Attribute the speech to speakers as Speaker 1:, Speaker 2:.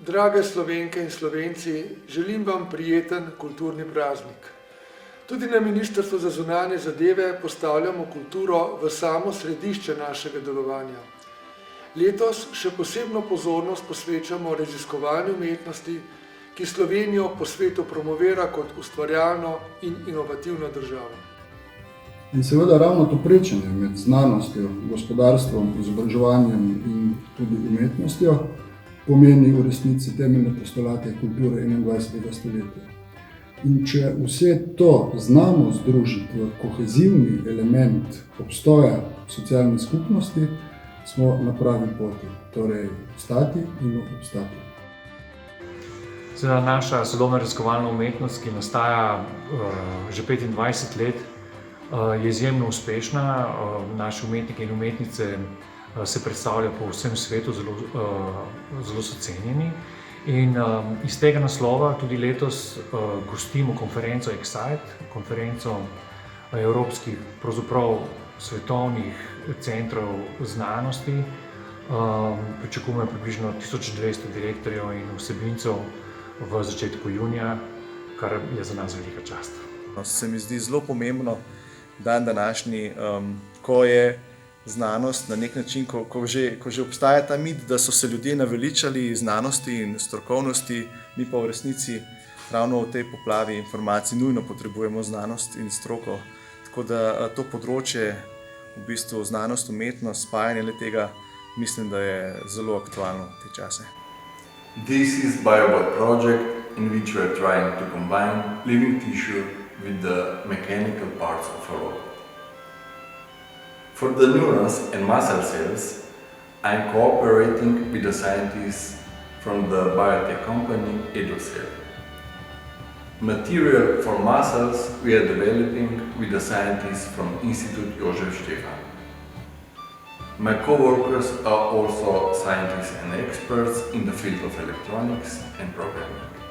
Speaker 1: Drage Slovenke in Slovenci, želim vam prijeten kulturni praznik. Tudi na Ministrstvu za zunanje zadeve postavljamo kulturo v samo središče našega delovanja. Letos še posebno pozornost posvečamo raziskovanju umetnosti, ki Slovenijo po svetu promovira kot ustvarjalno in inovativno državo.
Speaker 2: In seveda ravno to prečenje med znanostjo, gospodarstvom, izobraževanjem in tudi umetnostjo pomeni v resnici temeljne postulate kulture 21. stoletja. In če vse to znamo združiti v kohezivni element obstoja socialne skupnosti, smo na pravi poti, torej obstati in obstati.
Speaker 3: Naša sodobna raziskovalna umetnost, ki nastaja že 25 let, je izjemno uspešna. Naši umetniki in umetnice se predstavljajo po vsem svetu, zelo so cenjeni. In iz tega naslova tudi letos gostimo konferenco Excite, konferenco evropskih, pravzaprav svetovnih centrov znanosti. Pričakujemo približno 1200 direktorjev in vsebincev v začetku junija, kar je za nas velika čast.
Speaker 4: Se mi zdi zelo pomembno dan današnji, ko je znanost na nek način, ko že obstaja ta mit, da so se ljudje naveličali znanosti in strokovnosti, mi pa v resnici ravno v tej poplavi informacij nujno potrebujemo znanost in stroko. Tako da to področje, v bistvu znanost, umetnost, spajanje le tega, mislim, da je zelo aktualno v te čase.
Speaker 5: This is BioBot project in which we are trying to combine living tissue with the mechanical parts of a robot. For the neurons and muscle cells, I am cooperating with the scientists from the biotech company Edocell. Material for muscles we are developing with the scientists from Institute Jožef Stefan. My co-workers are also scientists and experts in the field of electronics and programming.